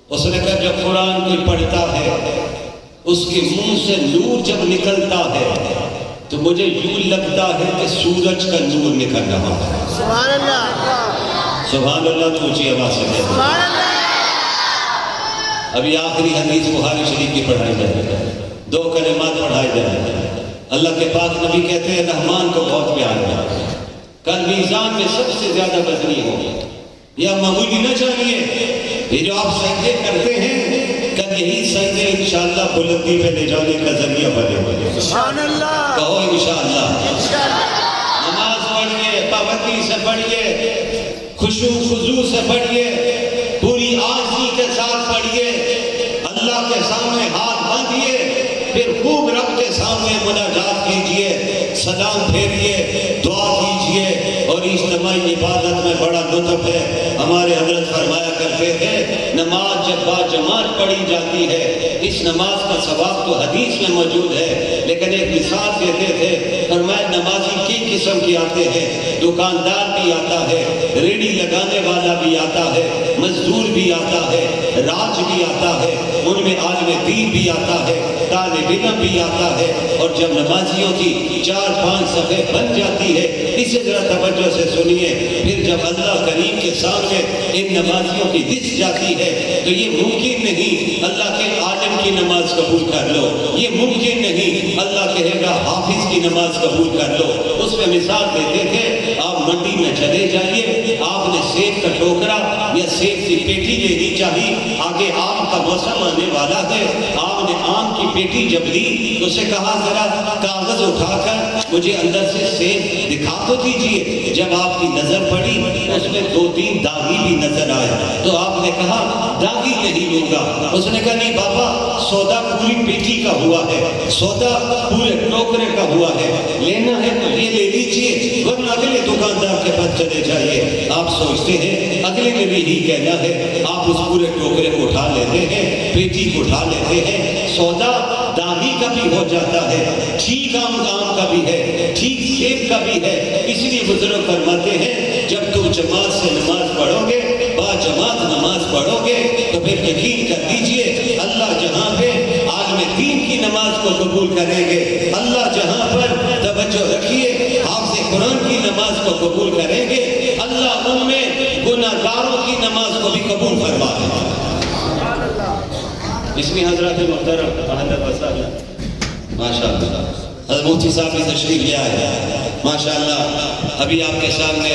اس نے کہا جب قرآن کوئی پڑھتا ہے اس کے منہ سے نور جب نکلتا ہے تو مجھے یوں لگتا ہے کہ سورج کا نور نکل رہا ہے۔ سبحان اللہ، سبحان اللہ تو اونچی آواز سے کہتے ہیں۔ سبحان اللہ۔ ابھی آخری حدیث بخاری شریف کی پڑھائی جائے، 2 کلمات پڑھائے جائے۔ اللہ کے پاک نبی کہتے ہیں رحمان کو بہت پیار ہے، کل میزان میں سب سے زیادہ وزنی ہو، یا معمولی نہ جانیے، یہ جو آپ سجدے کرتے ہیں کل یہی سجدے انشاءاللہ بلندی پہ لے جانے کا ذریعہ بنے۔ سبحان اللہ، کہو انشاءاللہ۔ انشاءاللہ۔ نماز پڑھیے، پابندی سے پڑھیے، خشوع خضوع سے پڑھیے، پوری عاجزی کے ساتھ پڑھیے، اللہ کے سامنے ہاتھ باندھیے، پھر خوب رب کے سامنے مناجات کیجئے، سلام پھیریے، دعا کیجئے، اور اجتماعی عبادت میں بڑا لطف ہے۔ ہمارے حضرت فرمایا کرتے تھے نماز جب با جماعت پڑھی جاتی ہے، اس نماز کا ثواب تو حدیث میں موجود ہے، لیکن ایک مثال دیتے تھے، فرمایا نمازی کئی قسم کے آتے ہیں، دکاندار بھی آتا ہے، ریڑھی لگانے والا بھی آتا ہے، مزدور بھی آتا ہے، راج بھی آتا ہے، ان میں عالم دین بھی آتا ہے، طالب علم بھی آتا ہے، اور جب نمازیوں کی 4-5 صفحے بن جاتی ہے، اسے ذرا توجہ سے سنیے، پھر جب اللہ کریم کے سامنے ان نمازیوں کی دس جاتی ہے تو یہ ممکن نہیں اللہ کے عالم کی نماز قبول کر لو، یہ ممکن نہیں اللہ کہے گا حافظ کی نماز قبول کر لو۔ اس میں مثال دیتے تھے، آپ منڈی میں چلے جائیے، آپ نے سیب کا ٹوکرا یا سیب کی پیٹی لینی چاہیے، آگے آم کا موسم آنے والا ہے، آپ نے آم کی پیٹی جب لی تو اسے کہا ذرا کاغذ اٹھا کر مجھے اندر سے سیب دکھا تو دیجئے۔ جب آپ کی نظر پڑی اس میں 2-3 داغی بھی نظر آئے تو آپ نے کہا داغی نہیں لوں گا۔ اس نے کہا نہیں بابا، سودا پوری پیٹی کا ہوا ہے، سودا پورے ٹوکرے کا ہوا ہے، لینا ہے تو یہ لے لیجئے، ورنہ اگلے دکاندار کے پاس چلے جائیے۔ آپ سوچتے ہیں اگلے نے بھی یہی کہنا ہے، آپ اس پورے ٹوکرے کو اٹھا لیتے ہیں، پیٹی کو اٹھا لیتے ہیں، سودا داغی کا بھی ہو جاتا ہے، ٹھیک آم کا بھی ہے، ٹھیک سیب کا بھی ہے۔ اس لیے بزرگ فرماتے ہیں جب تم جماعت سے نماز پڑھو گے، با جماعت نماز پڑھو گے تو پھر یقین کر دیجئے اللہ جہاں پہ عالم دین کی نماز کو قبول کریں گے، اللہ جہاں پر توجہ رکھیے حافظ قرآن کی نماز کو قبول کریں گے، اللہ ان میں گناہگاروں کی نماز کو بھی قبول فرما دیں گے۔ اس میں حضرات محترم اہلا وسہلا، ماشاءاللہ حضرت مفتی صاحب کی تشریف لے آئے، ماشاءاللہ ابھی آپ کے سامنے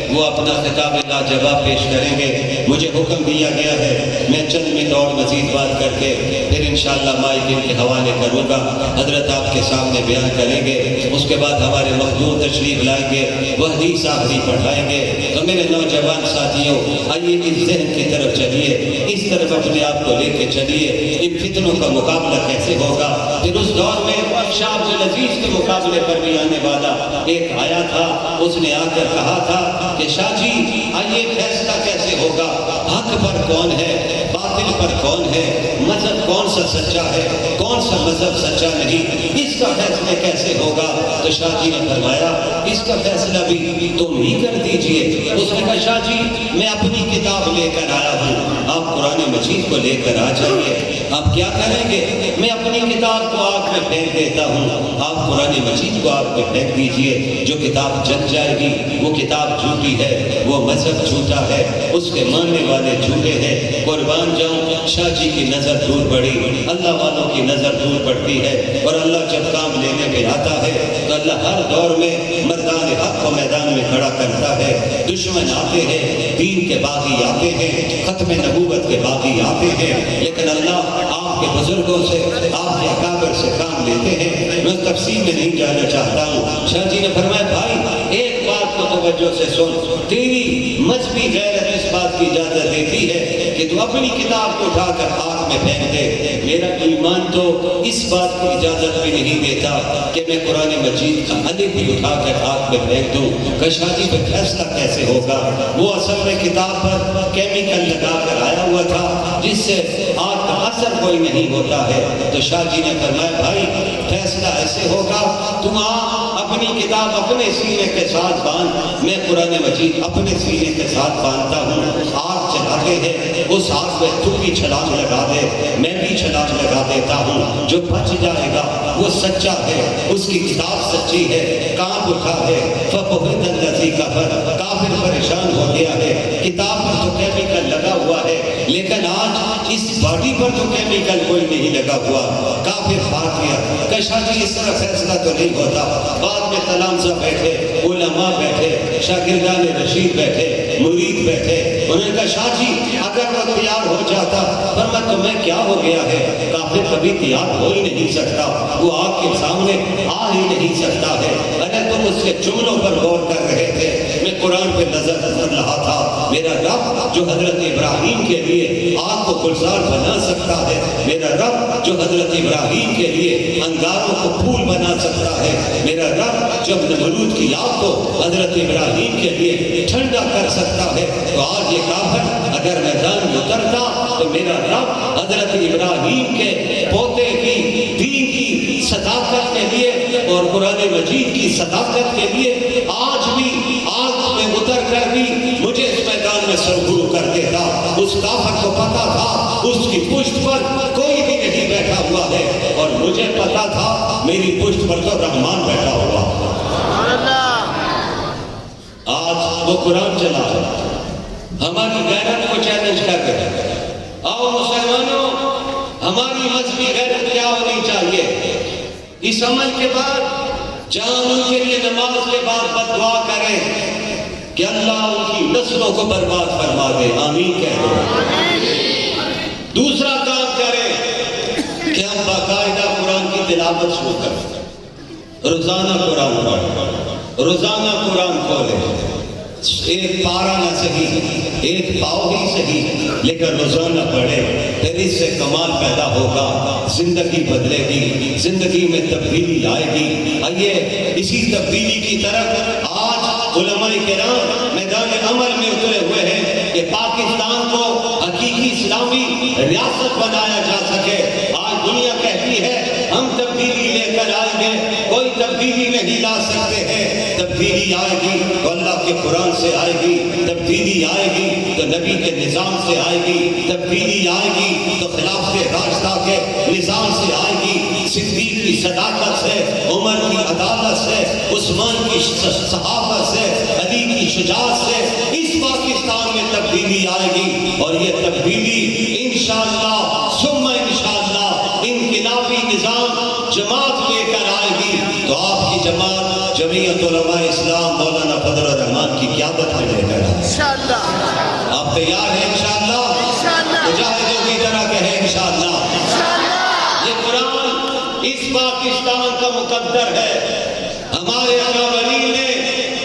وہ اپنا خطاب لاجواب پیش کریں گے۔ مجھے حکم دیا گیا ہے میں چند منٹ اور مزید بات کر کے پھر انشاءاللہ مائک ان کے حوالے کروں گا، حضرت آپ کے سامنے بیان کریں گے، اس کے بعد ہمارے مخدوم تشریف لائیں گے، وہ حدیث آخری پڑھائیں گے۔ تو میرے نوجوان ساتھیوں آئیے اس ذہن کی طرف چلیے، اس طرف اپنے آپ کو لے کے چلیے، ان فتنوں کا مقابلہ کیسے ہوگا۔ پھر اس دور میں شاہ عبدالعزیز کے مقابلے پر بھی آنے والا ایک آیا تھا، اس نے آ کر کہا تھا کہ شاہ جی آئیے فیصلہ کیسے ہوگا، حق پر کون ہے، باطل پر کون ہے، مذہب کون سا سچا ہے، کون سا مذہب سچا نہیں، اس کا فیصلہ کیسے ہوگا۔ تو شاہ جی نے فرمایا اس کا فیصلہ بھی تم ہی کر دیجئے۔ اس نے کہا شاہ جی میں اپنی کتاب لے کر آیا ہوں، آپ قرآن مجید کو لے کر آ جائیے۔ آپ کیا کریں گے؟ میں اپنی کتاب کو آگ میں پھینک دیتا ہوں، آپ قرآن مجید کو آگ میں پھینک دیجئے۔ جو کتاب جل جائے گی وہ کتاب جھوٹی ہے، وہ مذہب جھوٹا ہے، اس کے ماننے والے جھوٹے ہیں۔ قربان جاؤں شاہ جی کی نظر دور پڑی، اللہ والوں کی نظر دور پڑتی ہے، اور اللہ جب کام لینے پہ آتا ہے تو اللہ ہر دور میں مردان حق کو میدان میں کھڑا کرتا ہے۔ دشمن آتے ہیں، دین کے باغی آتے ہیں، ختم نبوت کے باغی آتے ہیں، لیکن اللہ آپ کے بزرگوں سے، آپ کے اکابر سے کام لیتے ہیں۔ میں تفصیل میں نہیں جانا چاہتا ہوں۔ شاہ جی نے فرمایا بھائی ایک بات کو توجہ سے سن، تیری مذہبی غیرت اس بات کی اجازت دیتی ہے کہ تو اپنی کتاب کو اٹھا کر آگ میں پھینک دے، میرا ایمان تو اس بات کی اجازت بھی نہیں دیتا کہ میں قرآن مجید کا الف بھی اٹھا کر آگ میں پھینک دوں۔ کہ شاہ جی پہ فیصلہ کیسے ہوگا؟ وہ اصل میں کتاب پر کیمیکل لگا کر آیا ہوا تھا جس سے آگ کا اثر کوئی نہیں ہوتا ہے۔ تو شاہ جی نے فرمایا بھائی فیصلہ ایسے ہوگا، تم اپنی کتاب اپنے سینے کے ساتھ باندھ، میں قرآن مجید اپنے سینے کے ساتھ باندھتا ہوں، آگ چلاتے ہیں اس آگ میں تو بھی چھلانگ لگا دے، میں بھی چھلانگ لگا دیتا ہوں، جو بچ جائے گا وہ سچا ہے، اس کی کتاب سچی ہے، کانپ اٹھا ہے فَبُهِتَ الَّذِي كَفَرَ، کافر پریشان ہو گیا ہے، کتاب پر تو کیمیکل لگا ہوا ہے لیکن آج اس باڈی پر تو کیمیکل کوئی نہیں لگا ہوا، کافر بھاگ گیا، کہا جی اس طرح فیصلہ تو نہیں ہوتا۔ بعد میں تلامذہ بیٹھے، علماء بیٹھے، شاگردان رشید بیٹھے، مرید بیٹھے، انہوں نے کہا شاہ جی اگر وہ تیار ہو جاتا، فرمایا تمہیں کیا ہو گیا ہے؟ کافر کبھی تیار ہو ہی نہیں سکتا، وہ آگ کے سامنے آ ہی نہیں سکتا ہے۔ ارے تم اس کے جملوں پر غور کر رہے تھے، میں قرآن پہ نظر رہا تھا، میرا رب جو حضرت ابراہیم کے لیے آگ کو گلزار بنا سکتا ہے، میرا رب جو حضرت ابراہیم کے لیے انگاروں کو پھول بنا سکتا ہے، میرا رب جب نمرود کی آگ کو حضرت ابراہیم کے لیے ٹھنڈا کر سکتا ہے، تو آج یہ کافر اگر میدان میں اترتا تو میرا رب حضرت ابراہیم کے پوتے کی دین کی صداقت کے لیے اور قرآن مجید کی صداقت کے لیے آج بھی آگ میں اتر کر بھی مجھے اس میدان میں سرگرو کر دیتا۔ اس کافر کو پتا تھا اس کی پشت پر کوئی بھی نہیں بیٹھا ہوا ہے، اور مجھے پتا تھا میری پشت پر تو رحمان بیٹھا ہوا۔ آج وہ قرآن چلا ہے، ہماری غیرت کو چیلنج کر رہے ہیں۔ آؤ مسلمانوں، ہماری مذہبی غیرت کیا ہونی چاہیے؟ اس عمل کے بعد جہاں ان کے لیے نماز کے بعد بد دعا کریں کہ اللہ ان کی نسلوں کو برباد فرما دے، آمین کہہ دو۔ دوسرا کام کریں کہ ہم باقاعدہ قرآن کی تلاوت شروع کریں، روزانہ قرآن پڑھیں، روزانہ قرآن کھولیں، ایک پارہ نہ صحیح، ایک پاؤ ہی صحیح، لیکن روزانہ پڑھے، پھر اس سے کمال پیدا ہوگا، زندگی بدلے گی، زندگی میں تبدیلی آئے گی۔ آئیے اسی تبدیلی کی طرف آج علماء کرام میدان عمل میں اترے ہوئے ہیں کہ پاکستان کو حقیقی اسلامی ریاست بنایا جا سکے۔ آج دنیا کہتی ہے ہم تبدیلی لے کر آئیں گے، کوئی تبدیلی نہیں لا سکتے ہیں۔ تبدیلی آئے گی تو اللہ کے قرآن سے آئے گی، تبدیلی آئے گی تو نبی کے نظام سے آئے گی، تبدیلی آئے گی تو خلافت راشدہ کے نظام سے آئے گی، صدیق کی صداقت سے، عمر کی عدالت سے، عثمان کی صحابت سے، علی کی شجاعت سے اس پاکستان میں تبدیلی آئے گی، اور یہ تبدیلی انشاءاللہ ثم انشاءاللہ انقلابی نظام جماعت لے کر آئے گی۔ تو آپ کی جماعت جمعیت علماء اسلام مولانا فضل الرحمان کی قیادت میں لے کر انشاءاللہ۔ آپ تیار ہیں انشاءاللہ؟ مجاہدوں کی طرح کہیں انشاءاللہ۔ یہ قرآن اس پاکستان کا مقدر ہے، ہمارے اکابرین نے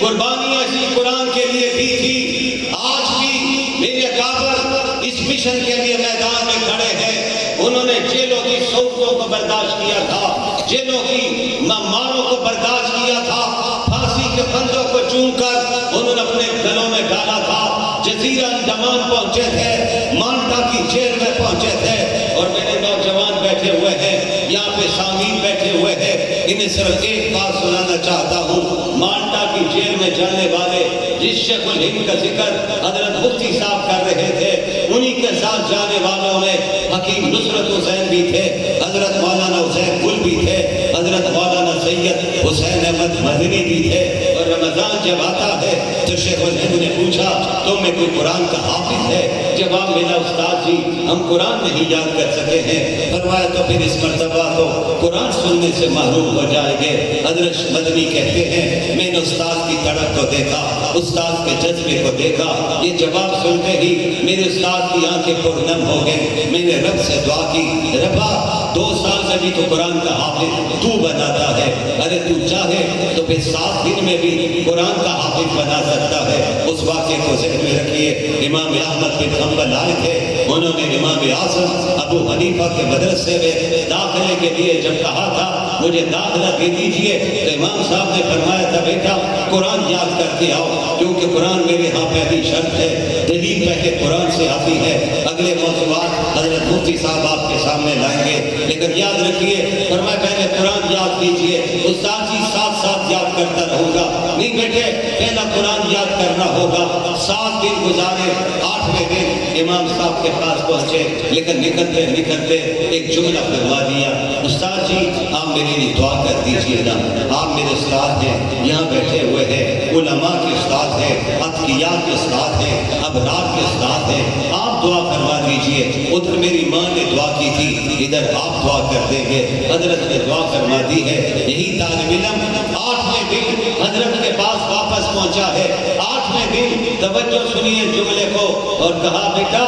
قربانیاں اسی قرآن کے لیے دی تھی، آج بھی میرے اکابر اس مشن کے لیے میدان میں کھڑے ہیں۔ انہوں نے جیلوں کی سوچوں کو برداشت کیا تھا، جیلوں کی ماروں کو برداشت کیا تھا، پھانسی کے پھندوں کو چوم کر انہوں نے اپنے گلوں میں ڈالا تھا، جزیرہ انڈمان پہنچے تھے، مالٹا کی جیل میں پہنچے تھے، اور میرے نوجوان بیٹھے ہوئے ہیں، یہاں پہ سامعین بیٹھے ہوئے ہیں، انہیں صرف ایک بات سنانا چاہتا ہوں۔ مالٹا کی جیل میں جانے والے جس شیخ الہند کا ذکر حضرت مفتی صاحب کر رہے تھے، انہی کے ساتھ جانے والوں میں حکیم نصرت حسین بھی تھے، حضرت مولانا حسین گل بھی تھے، حضرت مولانا سید حسین احمد مدنی بھی تھے۔ اور رمضان جب آتا ہے تو شیخ الہند نے پوچھا تم میں کوئی قرآن کا حافظ ہے؟ جواب ملا استاد جی ہم قرآن نہیں یاد کر سکے ہیں۔ فرمایا تو پھر اس مرتبہ تو قرآن سننے سے محروم ہو جائیں گے۔ حضرت مدنی کہتے ہیں میں نے استاد کی تڑپ کو دیکھا، استاد کے جذبے کو دیکھا، یہ جواب سنتے ہی میرے استاد کی آنکھیں پرنم ہو گئیں۔ میں نے رب سے دعا کی، ربا 2 سال سے بھی تو قرآن کا حافظ تو بناتا ہے، ارے تو چاہے تو پھر 7 دن میں بھی قرآن کا حافظ بنا سکتا ہے۔ اس واقعے کو ذہن میں رکھیے، امام احمد بن حنبل آئے تھے، انہوں نے امام اعظم ابو حنیفہ کے مدرسے میں داخلے کے لیے جب کہا تھا مجھے داخلہ دے دیجئے، تو امام صاحب نے فرمایا تھا بیٹا قرآن یاد کر کے آؤ، کیونکہ قرآن میرے ہاں پہلی شرط ہے، دلیل پہلے قرآن سے آتی ہے۔ اگلے موضوعات حضرت مفتی صاحب آپ کے سامنے لائیں گے، لیکن یاد رکھیے فرمایا پہلے قرآن یاد کیجئے، استاد جی ساتھ ساتھ یاد کرتا رہوں گا، نہیں بیٹے پہلا قرآن یاد کرنا ہوگا۔ 7 دن گزارے، 8ویں دن امام صاحب کے پاس پہنچے، لیکن نکلتے ایک جملہ فرما دیا، استاد جی آپ میرے لیے دعا کر دیجئے نا، آپ میرے استاد ہیں، یہاں بیٹھے ہوئے ہیں، علماء کے استاد ہیں، اتقیاء کے استاد ہیں، ابرار کے استاد ہیں، آپ دعا فرما دیجئے۔ ادھر میری ماں نے دعا کی تھی، ادھر آپ دعا کر دیں گے۔ حضرت نے دعا فرما دی ہے۔ یہی طالب علم 8ویں دن حضرت کے پاس واپس پہنچا ہے۔ 8ویں دن توجہ سنیے جملے کو، اور کہا بیٹا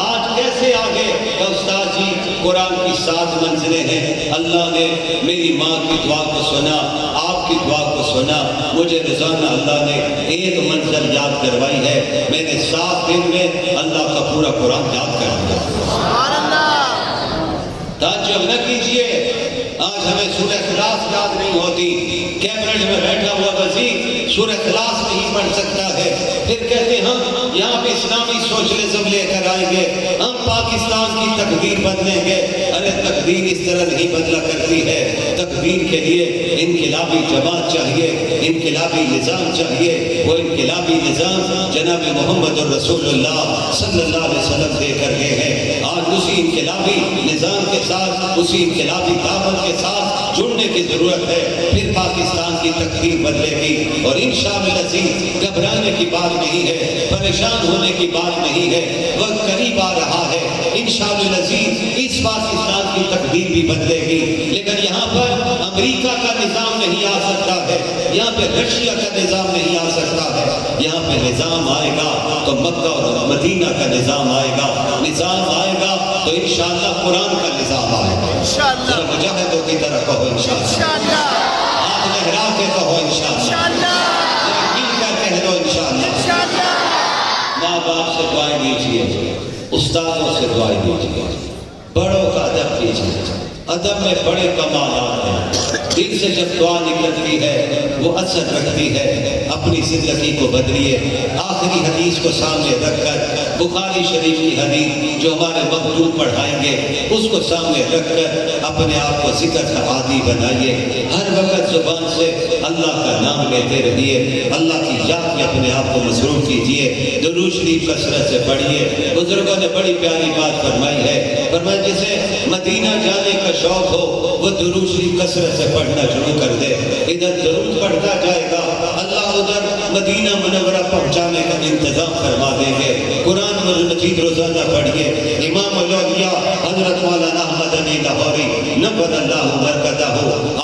آج کیسے آگے؟ کہ استاد جی قرآن کی 7 منزلیں ہیں، اللہ نے میری ماں کی دعا کو سنا، آپ کی دعا کو سنا، مجھے روزانہ اللہ نے ایک منزل یاد کروائی ہے، میں نے 7 دن میں اللہ کا پورا قرآن یاد کر دیا۔ سبحان اللہ۔ تعجب نہ کیجئے آج ہمیں سورہ اخلاص یاد نہیں ہوتی، کیبنٹ میں بیٹھا ہوا وزیر سورہ اخلاص نہیں پڑھ سکتا ہے، پھر کہتے ہم یہاں پہ اسلامی سوشلزم لے کر آئیں گے، ہم پاکستان کی تقدیر بدلیں گے۔ ارے تقدیر اس طرح نہیں بدلا کرتی ہے، تقدیر کے لیے انقلابی جماعت چاہیے، انقلابی نظام چاہیے، وہ انقلابی نظام جناب محمد الرسول اللہ صلی اللہ علیہ وسلم دے کر گئے ہیں۔ آج اسی انقلابی نظام کے ساتھ، اسی انقلابی دعوت کے ساتھ جڑنے کی ضرورت ہے، پھر پاکستان کی تقدیر بدلے گی۔ اور انشاءاللہ العزیز گھبرانے کی بات نہیں ہے، پریشان ہونے کی بات نہیں ہے، وقت قریب آ رہا ہے، انشاءاللہ العزیز اس پاکستان کی تقدیر بھی بدلے گی۔ لیکن یہاں پر امریکہ کا نظام نہیں آ سکتا ہے، یہاں پہ رشیا کا نظام نہیں آ سکتا ہے، یہاں پہ نظام آئے گا تو مکہ اور مدینہ کا نظام آئے گا، نظام آئے گا تو انشاءاللہ قرآن کا نظام آئے گا۔ انشاءاللہ مجاہدوں کی طرح کہو انشاءاللہ، انشاءاللہ ہاتھ لہرا کے کہو انشاءاللہ، انشاءاللہ مل کر کہہ دو انشاءاللہ۔ انشاءاللہ۔ ماں باپ سے دعائیں دیجئے، استادوں سے دعائیں دیجئے، بڑوں کا ادب کیجئے، ادب میں بڑے کمالات ہیں، دل سے جب دعا نکلتی ہے وہ اثر رکھتی ہے۔ اپنی زندگی کو بدلیے۔ آخری حدیث کو سامنے رکھ کر، بخاری شریف کی حدیث جو ہمارے مخدوم پڑھائیں گے اس کو سامنے رکھ کر اپنے آپ کو ذکر کا عادی بنائیے۔ ہر وقت زبان سے اللہ کا نام لیتے رہیے، اللہ کی یاد میں اپنے آپ کو مصروف کیجیے، درود شریف کثرت سے پڑھیے۔ بزرگوں نے بڑی پیاری بات فرمائی ہے، فرمایا جسے مدینہ جانے کا شوق ہو وہ درود شریف کثرت سے پڑھنا شروع کر دے، ادھر درود پڑھتا جائے گا، اللہ ادھر مدینہ منورہ پہنچانے کا انتظام فرما دیں گے۔ قرآن مجید روزانہ پڑھیے۔ امام الاولیاء حضرت مولانا احمد علی لاہوری نور اللہ مرکزہ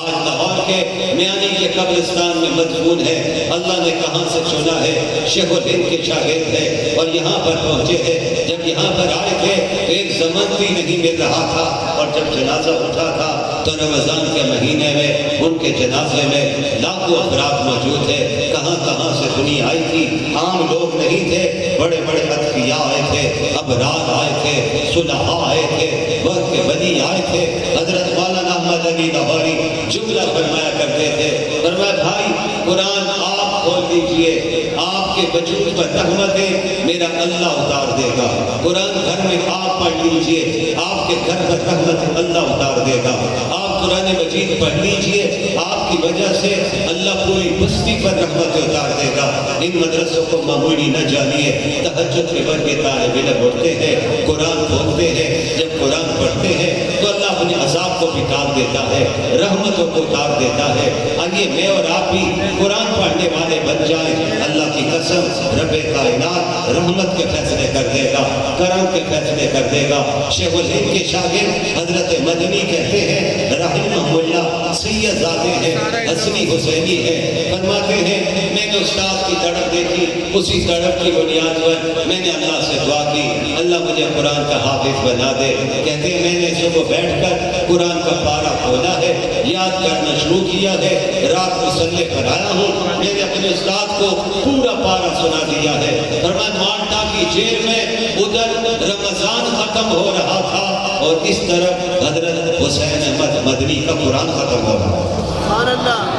آج لاہور کے میانی کے قبرستان میں مدفون ہے۔ اللہ نے کہاں سے چنا ہے، شیخ الہند کے شاگرد ہے اور یہاں پر پہنچے ہیں۔ جب یہاں پر آئے تھے تو ایک زمان بھی نہیں مل رہا تھا، اور جب جنازہ اٹھا تھا تو رمضان کے مہینے میں ان کے جنازے میں لاکھوں افراد موجود تھے۔ کہاں کہاں سے دنیا آئی تھی، عام لوگ نہیں تھے، بڑے بڑے اتقیاء آئے تھے، ابرار آئے تھے، صلحاء آئے تھے، وقت کے ولی آئے تھے۔ حضرت مولانا احمد علی لاہوری جملہ فرمایا کرتے تھے، فرمایا بھائی قرآن آپ کھول دیجئے، آپ کے وجود پر رحمتیں میرا اللہ اتار دے گا۔ قرآن گھر میں آپ پڑھ لیجئے، آپ کے گھر پر رحمت اللہ اتار دے گا۔ آپ قرآن مجید پڑھ لیجئے، آپ کی وجہ سے اللہ پوری بستی پر رحمت اتار دے گا۔ ان مدرسوں کو معمولی نہ جانیے، تہجد کے وقت کے طالب علم اٹھتے ہیں، قرآن پڑھتے ہیں، جب قرآن پڑھتے ہیں تو اللہ اپنے عذاب کو بھی ٹال دیتا ہے، رحمتوں کو اتار دیتا ہے۔ آئیے میں اور آپ بھی قرآن پڑھنے والے بن جائیں، اللہ کی قسم رب کائنات رحمت کے فیصلے کر دے گا، کرم کے فیصلے کر دے گا۔ شیخ الہند کے شاگرد حضرت مدنی کہتے ہیں، رحمہ اللہ سید زادے ہیں، حسنی حسینی ہے، فرماتے ہیں میں نے استاد کی تڑپ دیکھی، اسی تڑپ کی بنیاد پر میں نے اللہ سے دعا کی، اللہ مجھے قرآن کا حافظ بنا دے۔ کہتے ہیں میں نے صبح بیٹھ کر قرآن کا پارہ کھولا ہے، یاد کرنا شروع کیا ہے، رات مصلے پر آیا ہوں، میں نے اپنے استاد کو پورا پارہ سنا دیا ہے۔ فرمایا مالٹا کی جیل میں ادھر رمضان ختم ہو رہا تھا اور اس طرف حضرت حسین احمد مدنی کا قرآن ختم ہو رہا ہے۔ سبحان اللہ۔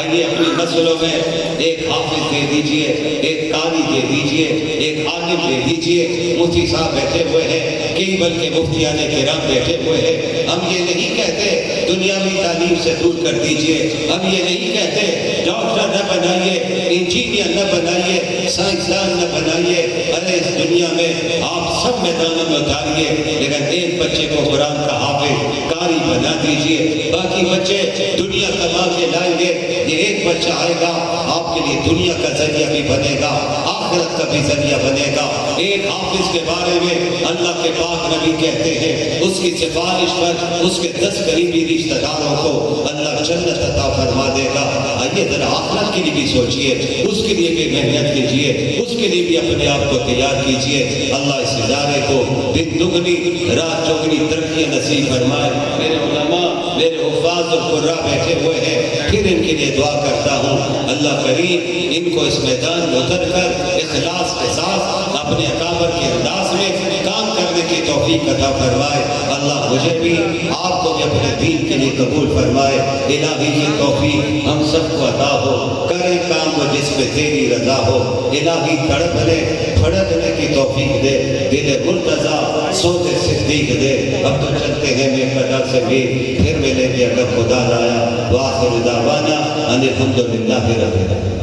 آئیے اپنی مسئلوں میں ایک حافظ دے دیجئے، ایک قاری دے دیجئے، ایک عالم دے دیجئے۔ مفتی صاحب بیٹھے ہوئے ہیں، کئی بلکہ مفتیان کرام بیٹھے ہوئے ہیں۔ ہم یہ نہیں کہتے دنیاوی تعلیم سے دور کر دیجئے، ہم یہ نہیں کہتے ڈاکٹر نہ بنائیے، انجینئر نہ بنائیے، سائنسدان نہ بنائیے۔ ارے اس دنیا میں آپ سب میدانوں میں اتاریے، لیکن ایک بچے کو قرآن کا حافظ قاری بنا دیجئے، باقی بچے دنیا کما کے لائیں گے۔ یہ ایک بچہ آئے گا آپ کے لیے دنیا کا ذریعہ بھی بنے گا، آخرت کا بھی ذریعہ بنے گا۔ ایک حافظ کے بارے میں اللہ کے پاک نبی کہتے ہیں اس کی سفارش پر اس کے 10 قریبی رشتہ داروں کو اللہ جنت عطا فرما دے گا۔ آئیے ذرا آخرت کے لیے بھی سوچئے، اس کے لیے بھی محنت کیجئے، اس کے لیے بھی اپنے آپ کو تیار کیجئے۔ اللہ اس ادارے کو دن دگنی رات چوگنی ترقی نصیب فرمائے۔ میرے علماء، میرے حفاظ اور قراء بیٹھے ہوئے ہیں، پھر ان کے لیے دعا کرتا ہوں اللہ کریم ان کو اس میدان میں اتر کر اخلاص کے ساتھ اپنے اکابر کے انداز میں کام کرنے کی توفیق عطا فرمائے۔ اللہ مجھے بھی آپ کو بھی اپنے دین کے لیے قبول فرمائے۔ الہی کی توفیق ہم سب کو عطا ہو، کریں کام وہ جس پہ تیری رضا ہو۔ الہی تڑپنے پھڑکنے کی توفیق دے، دل مرتضیٰ سوچ صدیق دے۔ اب تو چلتے ہیں میں قدر سے بھی، پھر ملیں گے اگر خدا لایا۔ وآخر دعوانا ان الحمدللہ رب العالمین۔